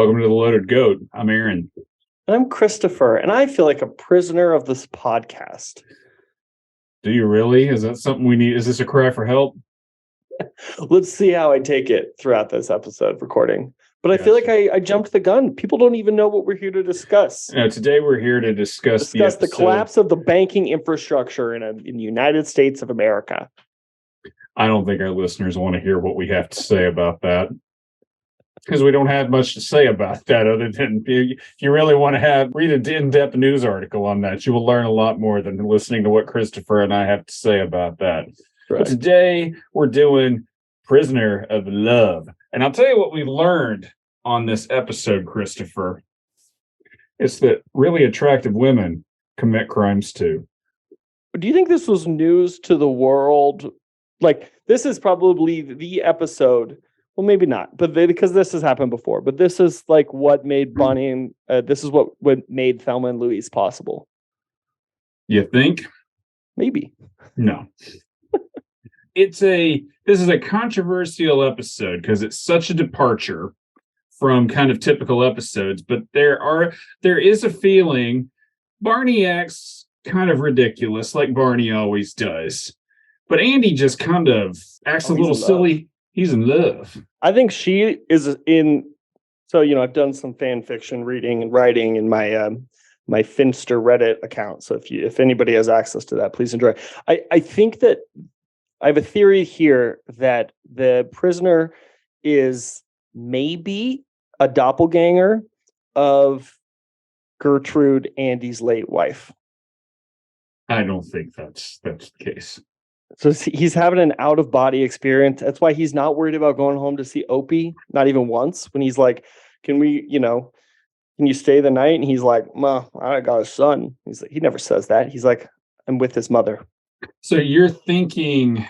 Welcome to the Loaded Goat. I'm Aaron. And I'm Christopher, and I feel like a prisoner of this podcast. Do you really? Is that something we need? Is this a cry for help? Let's see how I take it throughout this episode recording. But I feel like I jumped the gun. People don't even know what we're here to discuss. Today we're here to discuss the collapse of the banking infrastructure in the United States of America. I don't think our listeners want to hear what we have to say about that, because we don't have much to say about that other than if you really want to read an in-depth news article on that, you will learn a lot more than listening to what Christopher and I have to say about that. Right. But today we're doing Prisoner of Love. And I'll tell you what we learned on this episode, Christopher. It's that really attractive women commit crimes too. Do you think this was news to the world? Like, this is probably the episode. Well, maybe not, but because this has happened before. But this is like what made Barney and this is what made Thelma and Louise possible. You think? Maybe. No. This is a controversial episode because it's such a departure from kind of typical episodes. But there is a feeling Barney acts kind of ridiculous, like Barney always does. But Andy just kind of acts a little silly. He's in love. I think she is in. So, I've done some fan fiction reading and writing in my Finster Reddit account. So if anybody has access to that, please enjoy. I think that I have a theory here that the prisoner is maybe a doppelganger of Gertrude, Andy's late wife. I don't think that's the case. So he's having an out-of-body experience. That's why he's not worried about going home to see Opie, not even once. When he's like, can you stay the night? And he's like, Ma, I got a son. He's like, he never says that. He's like, I'm with his mother. So you're thinking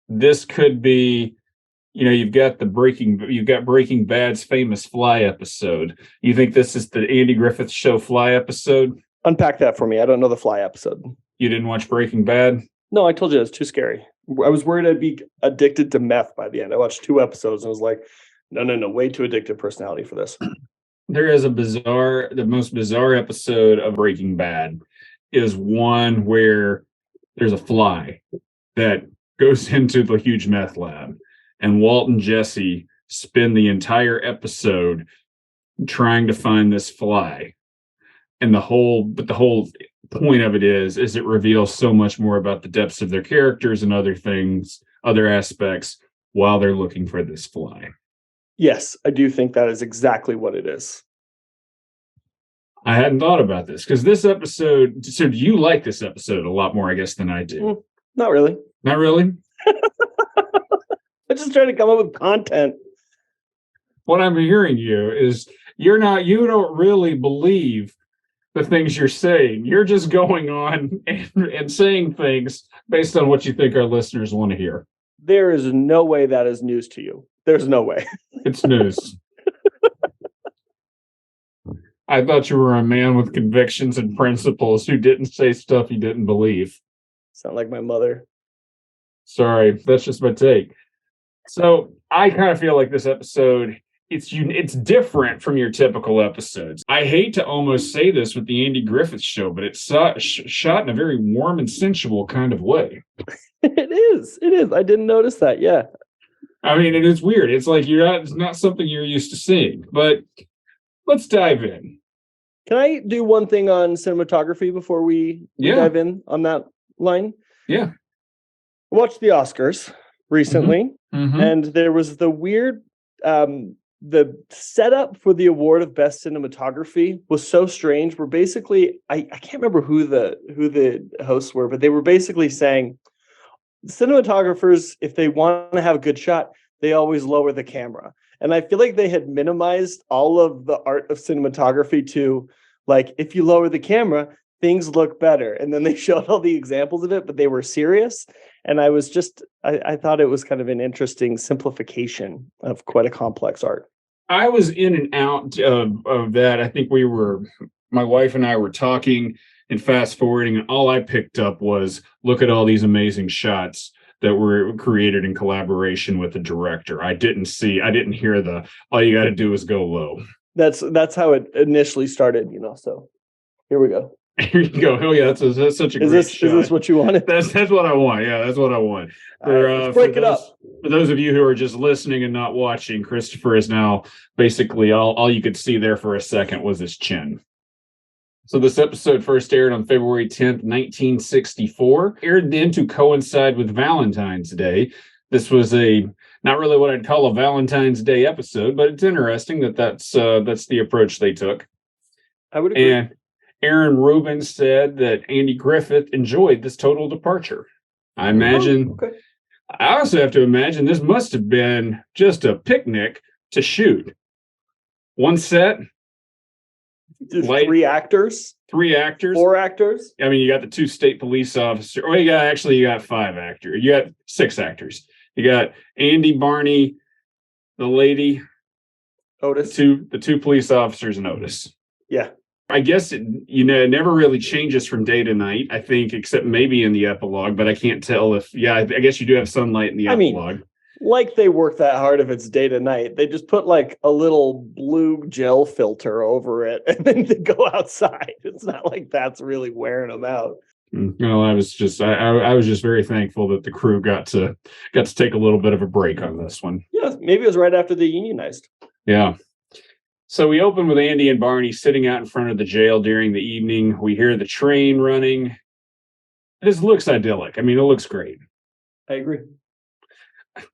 this could be, you've got Breaking Bad's famous Fly episode. You think this is the Andy Griffith Show Fly episode? Unpack that for me. I don't know the Fly episode. You didn't watch Breaking Bad? No, I told you it was too scary. I was worried I'd be addicted to meth by the end. I watched 2 episodes and I was like, no, way too addictive personality for this. There is the most bizarre episode of Breaking Bad is one where there's a fly that goes into the huge meth lab, and Walt and Jesse spend the entire episode trying to find this fly. And the whole point of it is it reveals so much more about the depths of their characters and other things, other aspects, while they're looking for this fly. Yes, I do think that is exactly what it is. I hadn't thought about this because this episode. So do you like this episode a lot more, I guess, than I do? Not really. Not really? I just try to come up with content. What I'm hearing you is you don't really believe the things you're saying. You're just going on and saying things based on what you think our listeners want to hear. There is no way that is news to you. There's no way. It's news. I thought you were a man with convictions and principles who didn't say stuff you didn't believe. Sound like my mother. Sorry, that's just my take. So I kind of feel like this episode, it's different from your typical episodes. I hate to almost say this with the Andy Griffith Show, but it's shot in a very warm and sensual kind of way. It is. I didn't notice that. Yeah. I mean, and it's weird. It's like it's not something you're used to seeing, but let's dive in. Can I do one thing on cinematography before we dive in on that line? Yeah. I watched the Oscars recently, and there was the weird, the setup for the award of best cinematography was so strange. Where basically, I can't remember who the hosts were, but they were basically saying cinematographers, if they want to have a good shot, they always lower the camera. And I feel like they had minimized all of the art of cinematography to, like, if you lower the camera, things look better. And then they showed all the examples of it, but they were serious. And I thought it was kind of an interesting simplification of quite a complex art. I was in and out of that. I think my wife and I were talking and fast forwarding, and all I picked up was, look at all these amazing shots that were created in collaboration with the director. I didn't hear the all you got to do is go low. That's how it initially started, so here we go. Here you go. Oh yeah, that's such a great shot. Is this what you wanted? That's what I want. Yeah, that's what I want. Let's break it up. For those of you who are just listening and not watching, Christopher is now basically all you could see there for a second was his chin. So this episode first aired on February 10th, 1964, aired then to coincide with Valentine's Day. This was not really what I'd call a Valentine's Day episode, but it's interesting that's the approach they took. I would agree. And Aaron Rubin said that Andy Griffith enjoyed this total departure. I imagine. Okay. I also have to imagine this must have been just a picnic to shoot. One set. Three actors. 4 actors. I mean, you got the 2 state police officers. Or you got 5 actors. You got 6 actors. You got Andy, Barney, the lady, Otis, the 2 police officers, and Otis. Yeah. I guess it never really changes from day to night, I think, except maybe in the epilogue, but I can't tell I guess you do have sunlight in the epilogue. Like they work that hard if it's day to night. They just put like a little blue gel filter over it and then they go outside. It's not like that's really wearing them out. Well, I was just very thankful that the crew got to take a little bit of a break on this one. Yeah, maybe it was right after they unionized. Yeah. So we open with Andy and Barney sitting out in front of the jail during the evening. We hear the train running. This looks idyllic. I mean, it looks great. I agree.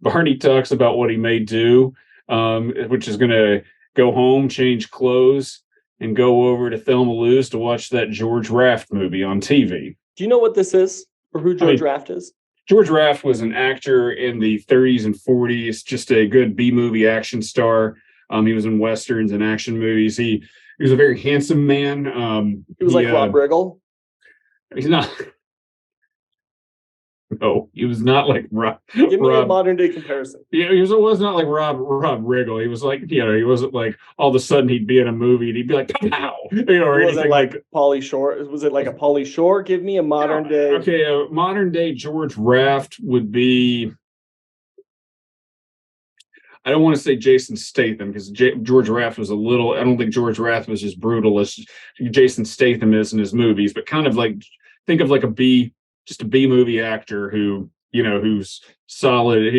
Barney talks about what he may do, which is going to go home, change clothes, and go over to Thelma Lou's to watch that George Raft movie on TV. Do you know what this is or who George Raft is? George Raft was an actor in the 30s and 40s, just a good B-movie action star. He was in westerns and action movies. He was a very handsome man. He was like Rob Riggle. He's not. No, he was not like Rob. Give me a modern day comparison. Yeah, he was not like Rob Riggle. He was like, he wasn't like all of a sudden he'd be in a movie and he'd be like, pow, or was it like Pauly Shore? Was it like a Pauly Shore? Give me a modern day. Okay, modern day George Raft would be. I don't want to say Jason Statham because George Raft was a little. I don't think George Raft was as brutal as Jason Statham is in his movies, but kind of like think of like just a B movie actor who's solid.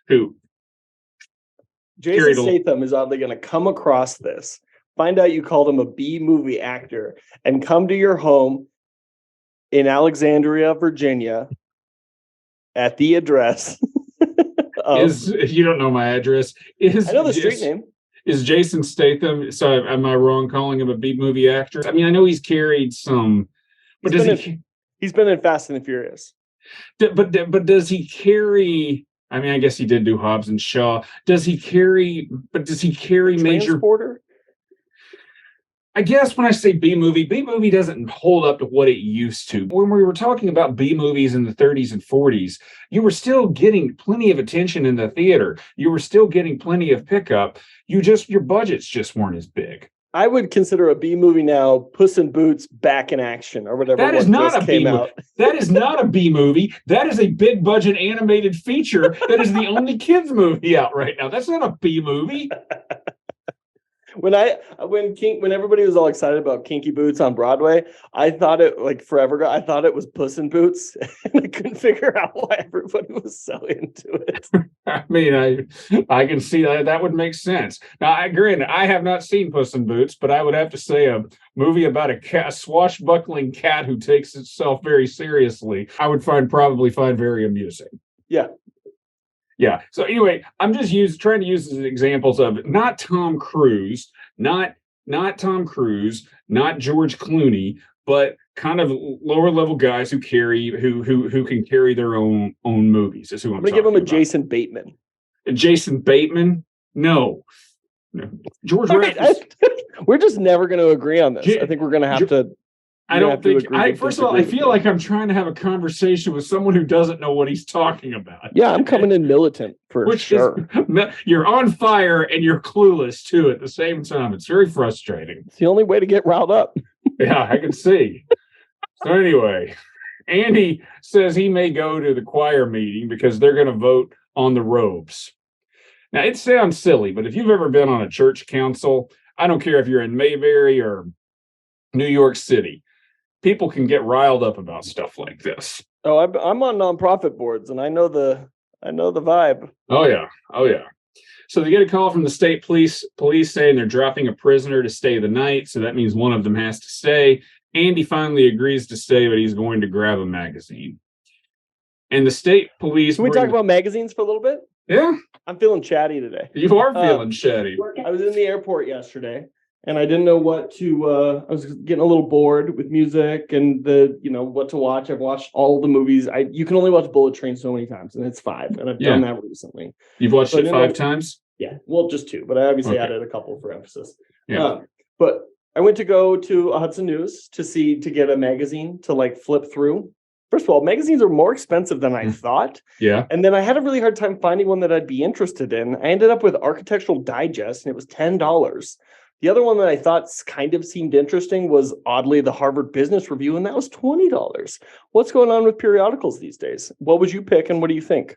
Who Jason Statham is oddly going to come across this, find out you called him a B movie actor, and come to your home in Alexandria, Virginia, at the address. If you don't know my address, I know the street name. Is Jason Statham? So am I wrong calling him a B movie actor? I mean, I know he's carried some, but he's been in Fast and the Furious. But does he carry? I mean, I guess he did do Hobbs and Shaw. Does he carry major Transporter? I guess when I say B movie doesn't hold up to what it used to. When we were talking about B movies in the 30s and 40s, you were still getting plenty of attention in the theater. You were still getting plenty of pickup. Your budgets just weren't as big. I would consider a B movie now Puss in Boots Back in Action or whatever. That is not a B movie. That is not a B movie. That is a big budget animated feature that is the only kids movie out right now. That's not a B movie. When everybody was all excited about Kinky Boots on Broadway, I thought it I thought it was Puss in Boots, and I couldn't figure out why everybody was so into it. I mean, I can see that would make sense. Now, I have not seen Puss in Boots, but I would have to say a movie about a swashbuckling cat who takes itself very seriously, I would probably find very amusing. Yeah. Yeah. So anyway, I'm just trying to use as examples of not Tom Cruise, not Tom Cruise, not George Clooney, but kind of lower level guys who can carry their own movies. Is who I'm going to give him a Jason Bateman. Jason Bateman? No. George Raft. We're just never going to agree on this. I think we're going to have to. I don't think. First of all, I feel like I'm trying to have a conversation with someone who doesn't know what he's talking about. Yeah, I'm coming in militant for sure. You're on fire and you're clueless too at the same time. It's very frustrating. It's the only way to get riled up. Yeah, I can see. So anyway, Andy says he may go to the choir meeting because they're going to vote on the robes. Now, it sounds silly, but if you've ever been on a church council, I don't care if you're in Mayberry or New York City, people can get riled up about stuff like this. Oh, I'm on nonprofit boards, and I know the vibe. Oh yeah. So they get a call from the state police saying they're dropping a prisoner to stay the night. So that means one of them has to stay. Andy finally agrees to stay, but he's going to grab a magazine. And the state police. Can we talk about magazines for a little bit? Yeah. I'm feeling chatty today. You are feeling chatty. I was in the airport yesterday, and I didn't know what to. I was getting a little bored with music and what to watch. I've watched all the movies. You can only watch Bullet Train so many times, and it's 5, and I've done that recently. You've watched it 5 times? Yeah, well, just 2, but I obviously added a couple for emphasis. Yeah. But I went to go to Hudson News to get a magazine to flip through. First of all, magazines are more expensive than I thought. Yeah. And then I had a really hard time finding one that I'd be interested in. I ended up with Architectural Digest, and it was $10. The other one that I thought kind of seemed interesting was, oddly, the Harvard Business Review, and that was $20. What's going on with periodicals these days? What would you pick, and what do you think?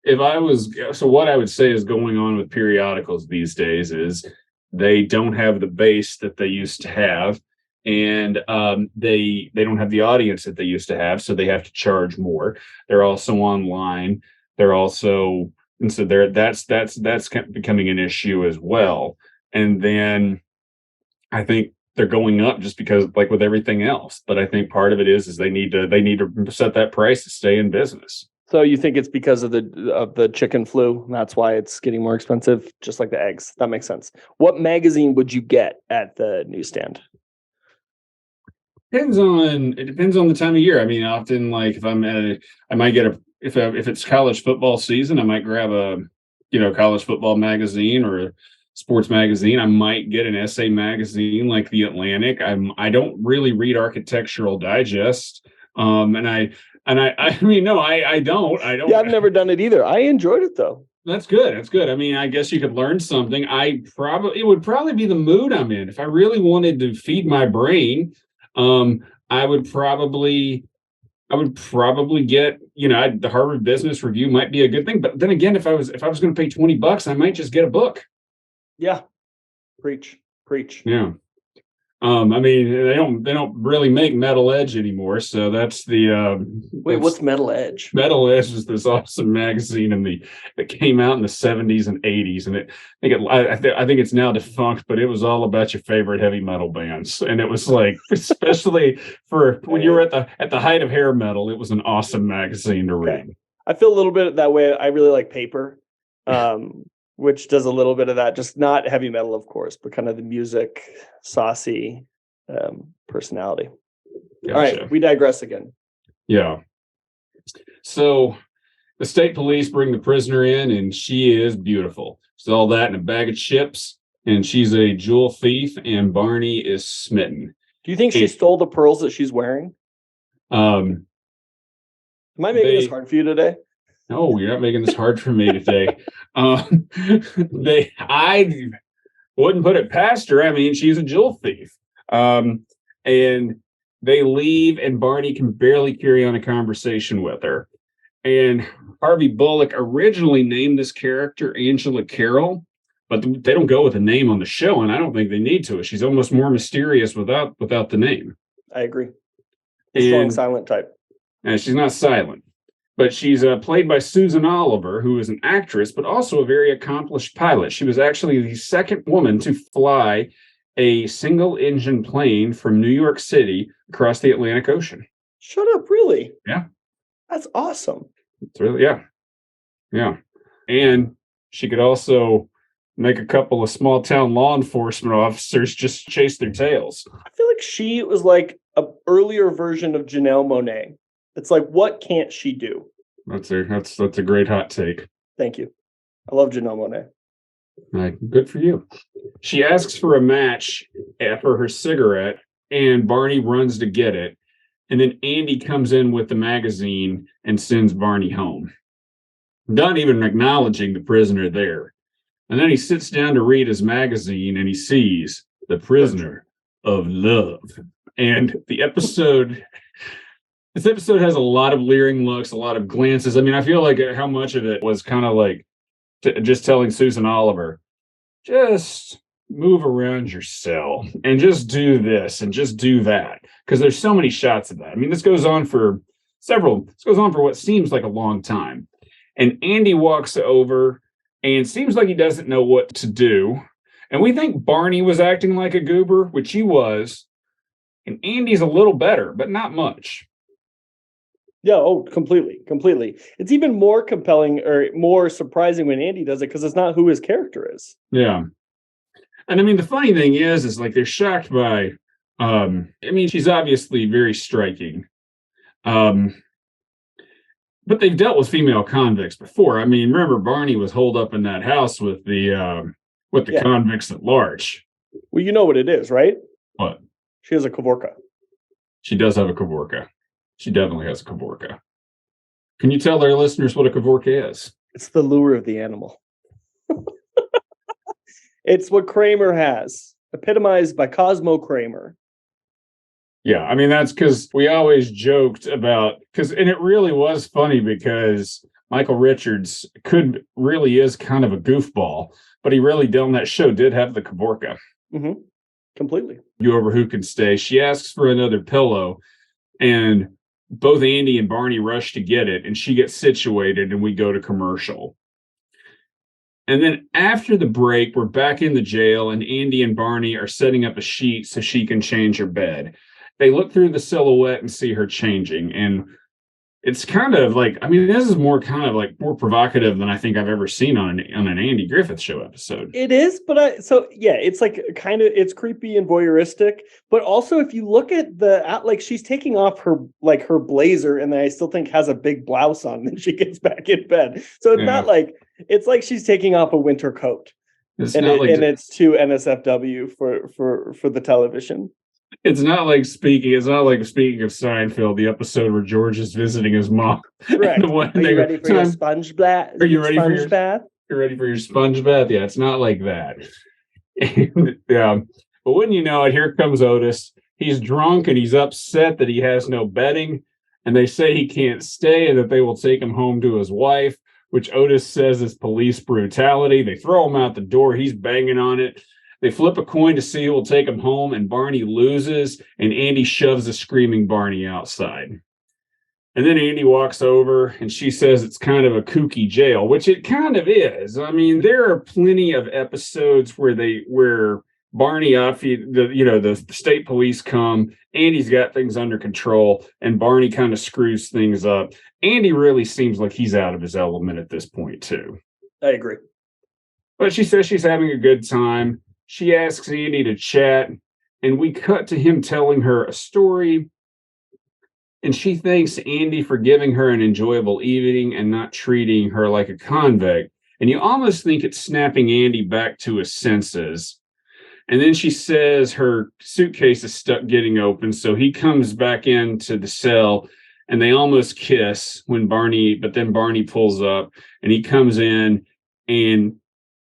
What I would say is going on with periodicals these days is they don't have the base that they used to have. And they don't have the audience that they used to have, so they have to charge more. They're also online. That's becoming an issue as well. And then I think they're going up just because, like with everything else. But I think part of it is they need to set that price to stay in business. So you think it's because of the chicken flu? That's why it's getting more expensive, just like the eggs. That makes sense. What magazine would you get at the newsstand? It depends on the time of year. I mean, often, like if it's college football season, I might grab a college football magazine or a sports magazine. I might get an essay magazine like the Atlantic. I don't really read Architectural Digest, and I don't. Yeah, I've never done it either. I enjoyed it though. That's good. I mean, I guess you could learn something. It would probably be the mood I'm in. If I really wanted to feed my brain, I would probably get, the Harvard Business Review might be a good thing. But then again, if I was going to pay $20, I might just get a book. Yeah. Preach. Yeah. I mean, they don't really make Metal Edge anymore, so that's the what's Metal Edge? Metal Edge is this awesome magazine that came out in the 70s and 80s, and I think it's now defunct, but it was all about your favorite heavy metal bands, and it was like, especially for when you were at the height of hair metal, it was an awesome magazine to read. I feel a little bit that way. I really like Paper, which does a little bit of that, just not heavy metal, of course, but kind of the music, saucy personality. Gotcha. All right, we digress again. Yeah. So the state police bring the prisoner in, and she is beautiful. She's all that in a bag of chips, and she's a jewel thief, and Barney is smitten. Do you think she stole the pearls that she's wearing? Am I making this hard for you today? No, you're not making this hard for me today. I wouldn't put it past her. I mean, she's a jewel thief. And they leave, and Barney can barely carry on a conversation with her. And Harvey Bullock originally named this character Angela Carroll, but they don't go with a name on the show, and I don't think they need to. She's almost more mysterious without the name. I agree. Strong silent type. And she's not silent. But she's played by Susan Oliver, who is an actress, but also a very accomplished pilot. She was actually the second woman to fly a single-engine plane from New York City across the Atlantic Ocean. Shut up, really? Yeah. That's awesome. It's really, yeah. And she could also make a couple of small-town law enforcement officers just chase their tails. I feel like she was like an earlier version of Janelle Monáe. It's like, what can't she do? That's a great hot take. Thank you. I love Janelle Monáe. Good for you. She asks for a match for her cigarette, and Barney runs to get it. And then Andy comes in with the magazine and sends Barney home, not even acknowledging the prisoner there. And then he sits down to read his magazine, and he sees The Prisoner of Love. And the episode This episode has a lot of leering looks, a lot of glances. I mean, I feel like how much of it was kind of like just telling Susan Oliver, just move around your cell and just do this and just do that. Because there's so many shots of that. I mean, this goes on for what seems like a long time. And Andy walks over and seems like he doesn't know what to do. And we think Barney was acting like a goober, which he was. And Andy's a little better, but not much. Yeah, oh, completely. It's even more compelling or more surprising when Andy does it because it's not who his character is. Yeah. And I mean, the funny thing is like they're shocked by, I mean, she's obviously very striking. But they've dealt with female convicts before. I mean, remember Barney was holed up in that house with the convicts at large. Well, you know what it is, right? What? She has a Kavorka. She does have a Kavorka. She definitely has a Kavorka. Can you tell our listeners what a Kavorka is? It's the lure of the animal. It's what Kramer has, epitomized by Cosmo Kramer. Yeah, I mean, that's because we always joked about, and it really was funny because Michael Richards really is kind of a goofball, but he really on that show did have the Kavorka. Mm-hmm. Completely. You over who can stay. She asks for another pillow, and both Andy and Barney rush to get it, and she gets situated, and we go to commercial. And then after the break, we're back in the jail, and Andy and Barney are setting up a sheet so she can change her bed. They look through the silhouette and see her changing, and it's kind of like, I mean, this is more provocative than I think I've ever seen on an Andy Griffith Show episode. It is, but it's like it's creepy and voyeuristic. But also, if you look at she's taking off her blazer, and I still think has a big blouse on, and she gets back in bed. So it's not like it's like she's taking off a winter coat, it's too NSFW for the television. It's not like speaking of Seinfeld, the episode where George is visiting his mom. Correct. Are you ready for your sponge bath? Are you ready for your bath? You're ready for your sponge bath? Yeah, it's not like that. Yeah. But wouldn't you know it, here comes Otis. He's drunk and he's upset that he has no bedding. And they say he can't stay and that they will take him home to his wife, which Otis says is police brutality. They throw him out the door. He's banging on it. They flip a coin to see who will take him home, and Barney loses, and Andy shoves a screaming Barney outside. And then Andy walks over, and she says it's kind of a kooky jail, which it kind of is. I mean, there are plenty of episodes where Barney, the state police come, Andy's got things under control, and Barney kind of screws things up. Andy really seems like he's out of his element at this point, too. I agree. But she says she's having a good time. She asks Andy to chat, and we cut to him telling her a story. And she thanks Andy for giving her an enjoyable evening and not treating her like a convict. And you almost think it's snapping Andy back to his senses. And then she says her suitcase is stuck getting open, so he comes back into the cell, and they almost kiss but then Barney pulls up, and he comes in and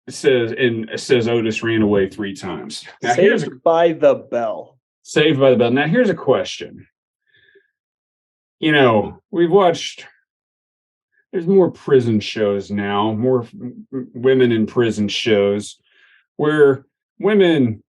says Otis ran away 3 times. Now, Saved by the bell. Saved by the bell. Now, here's a question. You know, there's more prison shows now, more women in prison shows where women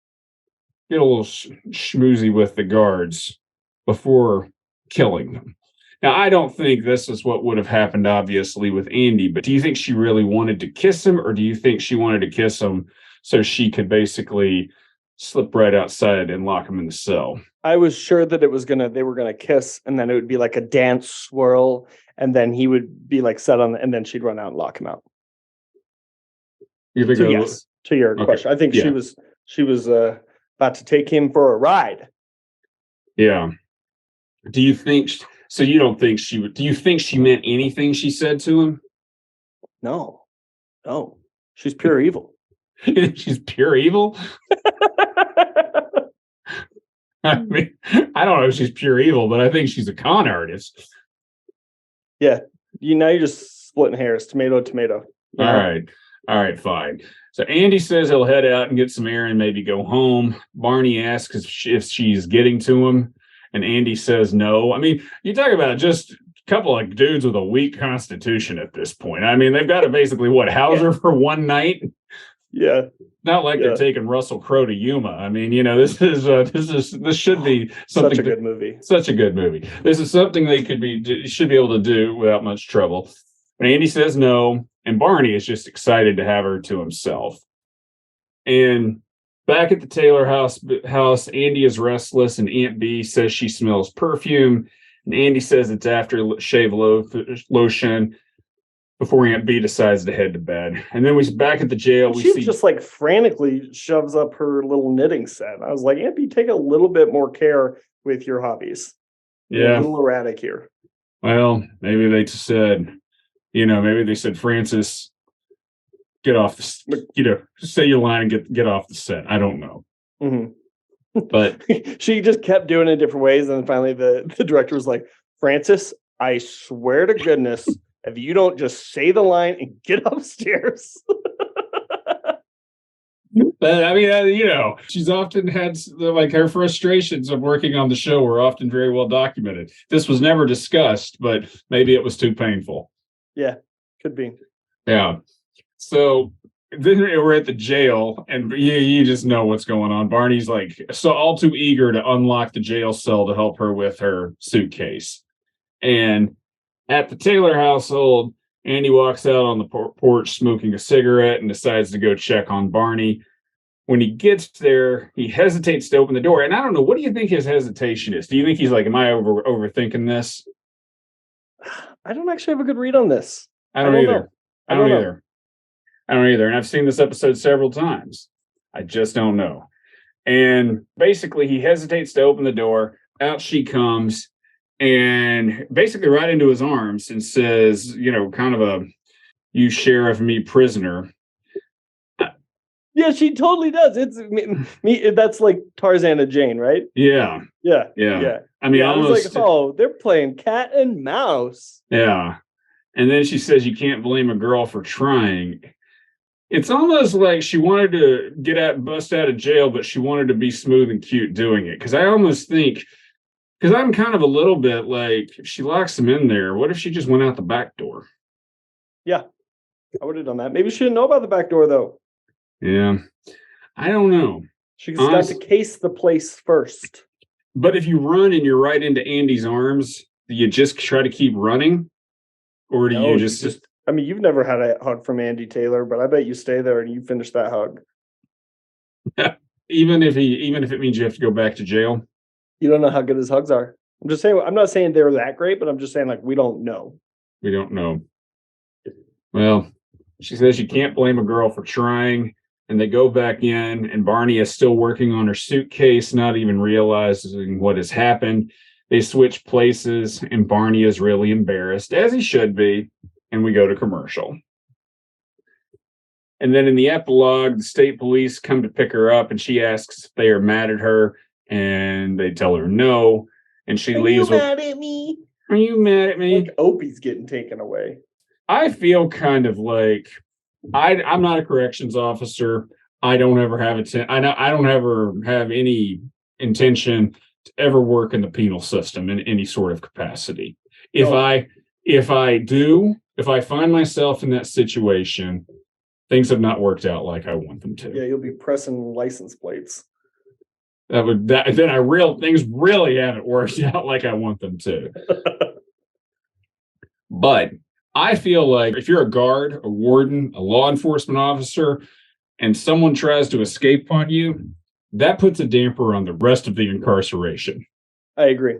get a little schmoozy with the guards before killing them. Now, I don't think this is what would have happened, obviously, with Andy, but do you think she really wanted to kiss him, or do you think she wanted to kiss him so she could basically slip right outside and lock him in the cell? I was sure that they were gonna kiss, and then it would be like a dance swirl, and then he would be like set on, and then she'd run out and lock him out. You think yes, to your question. I think she was about to take him for a ride. Yeah. Do you think? So you don't think she would? Do you think she meant anything she said to him? No. She's pure evil. She's pure evil. I mean, I don't know if she's pure evil, but I think she's a con artist. Yeah. You're just splitting hairs. Tomato. All right, fine. So Andy says he'll head out and get some air and maybe go home. Barney asks if she's getting to him, And Andy says no. I mean, you talk about just a couple of dudes with a weak constitution at this point. I mean, they've got to basically house her for one night. Yeah. Not like they're taking Russell Crowe to Yuma. I mean, this should be something. Such a good movie. Such a good movie. This is something they should be able to do without much trouble. But Andy says no, and Barney is just excited to have her to himself. And back at the Taylor house, Andy is restless, and Aunt B says she smells perfume, and Andy says it's aftershave lotion. Before Aunt B decides to head to bed. And then we're back at the jail. She just like frantically shoves up her little knitting set. I was like, Aunt B, take a little bit more care with your hobbies. Yeah. You're a little erratic here. Well, maybe they said, Francis, get off say your line and get off the set. I don't know. Mm-hmm. But she just kept doing it in different ways. And then finally the director was like, Francis, I swear to goodness, if you don't just say the line and get upstairs. But I mean, she's often had her frustrations of working on the show were often very well documented. This was never discussed, but maybe it was too painful. Yeah, could be. Yeah. So then we're at the jail, and you just know what's going on. Barney's all too eager to unlock the jail cell to help her with her suitcase. And at the Taylor household, Andy walks out on the porch smoking a cigarette and decides to go check on Barney. When he gets there, he hesitates to open the door. And I don't know, what do you think his hesitation is? Do you think he's like, am I overthinking this? I don't actually have a good read on this. I don't either. I don't either. And I've seen this episode several times. I just don't know. And basically, he hesitates to open the door. Out she comes. And basically right into his arms and says, kind of you sheriff, me prisoner. Yeah, she totally does. It's me. That's like Tarzan and Jane, right? Yeah. I mean, I was like, they're playing cat and mouse. Yeah. And then she says, you can't blame a girl for trying. It's almost like she wanted to bust out of jail, but she wanted to be smooth and cute doing it. Because I almost think, because I'm kind of a little bit like, if she locks him in there, what if she just went out the back door? Yeah, I would have done that. Maybe she didn't know about the back door, though. Yeah, I don't know. She's got to case the place first. But if you run and you're right into Andy's arms, do you just try to keep running? Or do you just... I mean, you've never had a hug from Andy Taylor, but I bet you stay there and you finish that hug. even if it means you have to go back to jail? You don't know how good his hugs are. I'm just saying, I'm not saying they're that great, but I'm just saying, we don't know. We don't know. Well, she says you can't blame a girl for trying, and they go back in, and Barney is still working on her suitcase, not even realizing what has happened. They switch places, and Barney is really embarrassed, as he should be, and we go to commercial. And then in the epilogue, the state police come to pick her up, and she asks if they are mad at her. And they tell her no, and she leaves. Are you mad at me? Are you mad at me? Like Opie's getting taken away. I feel kind of like I'm not a corrections officer. I don't ever have I don't ever have any intention to ever work in the penal system in any sort of capacity. If I find myself in that situation, things have not worked out like I want them to. Yeah, you'll be pressing license plates. Things really haven't worked out like I want them to. But I feel like if you're a guard, a warden, a law enforcement officer, and someone tries to escape on you, that puts a damper on the rest of the incarceration. I agree.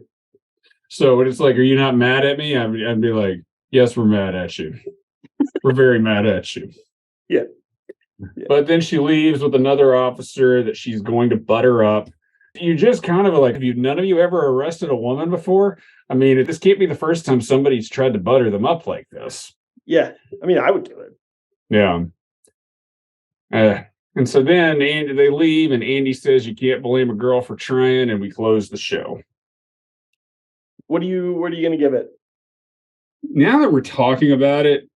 So it's like, are you not mad at me? I'd be like, yes, we're mad at you. We're very mad at you. Yeah. But then she leaves with another officer that she's going to butter up. You just kind of like, none of you ever arrested a woman before? I mean, this can't be the first time somebody's tried to butter them up like this. Yeah. I mean, I would do it. Yeah. And so then they leave, and Andy says you can't blame a girl for trying, and we close the show. What are you going to give it? Now that we're talking about it,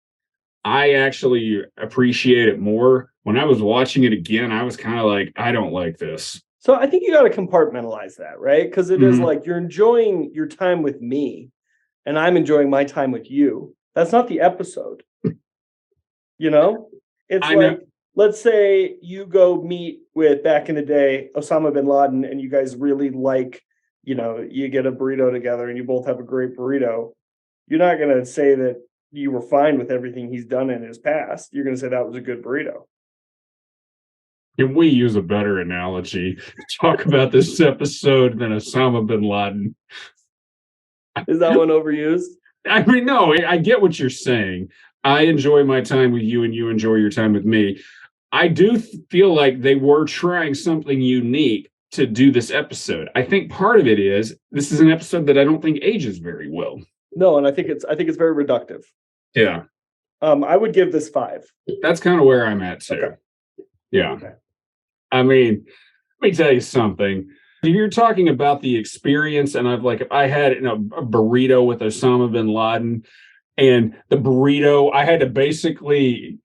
I actually appreciate it more. When I was watching it again, I was kind of like, I don't like this. So I think you got to compartmentalize that, right? Because it is like you're enjoying your time with me and I'm enjoying my time with you. That's not the episode. You know? It's let's say you go meet with, back in the day, Osama bin Laden, and you guys really like, you get a burrito together and you both have a great burrito. You're not going to say that you were fine with everything he's done in his past. You're going to say that was a good burrito. Can we use a better analogy to talk about this episode than Osama bin Laden? Is that one overused? I mean, no, I get what you're saying. I enjoy my time with you and you enjoy your time with me. I do feel like they were trying something unique to do this episode. I think part of it is this is an episode that I don't think ages very well. No, and I think it's very reductive. Yeah. I would give this 5. That's kind of where I'm at too. Okay. Yeah. Okay. I mean, let me tell you something. If you're talking about the experience, and if I had a burrito with Osama bin Laden, and the burrito, I had to basically,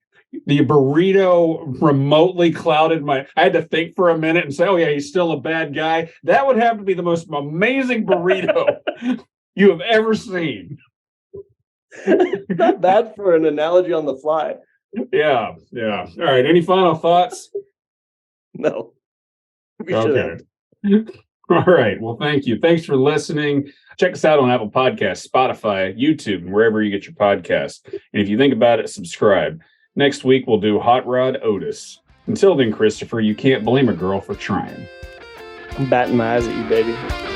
the burrito remotely clouded I had to think for a minute and say, oh yeah, he's still a bad guy. That would have to be the most amazing burrito you have ever seen. Not bad for an analogy on the fly. Yeah. All right. Any final thoughts? No. We okay. All right. Well, thank you. Thanks for listening. Check us out on Apple Podcasts, Spotify, YouTube, and wherever you get your podcasts. And if you think about it, subscribe. Next week, we'll do Hot Rod Otis. Until then, Christopher, you can't blame a girl for trying. I'm batting my eyes at you, baby.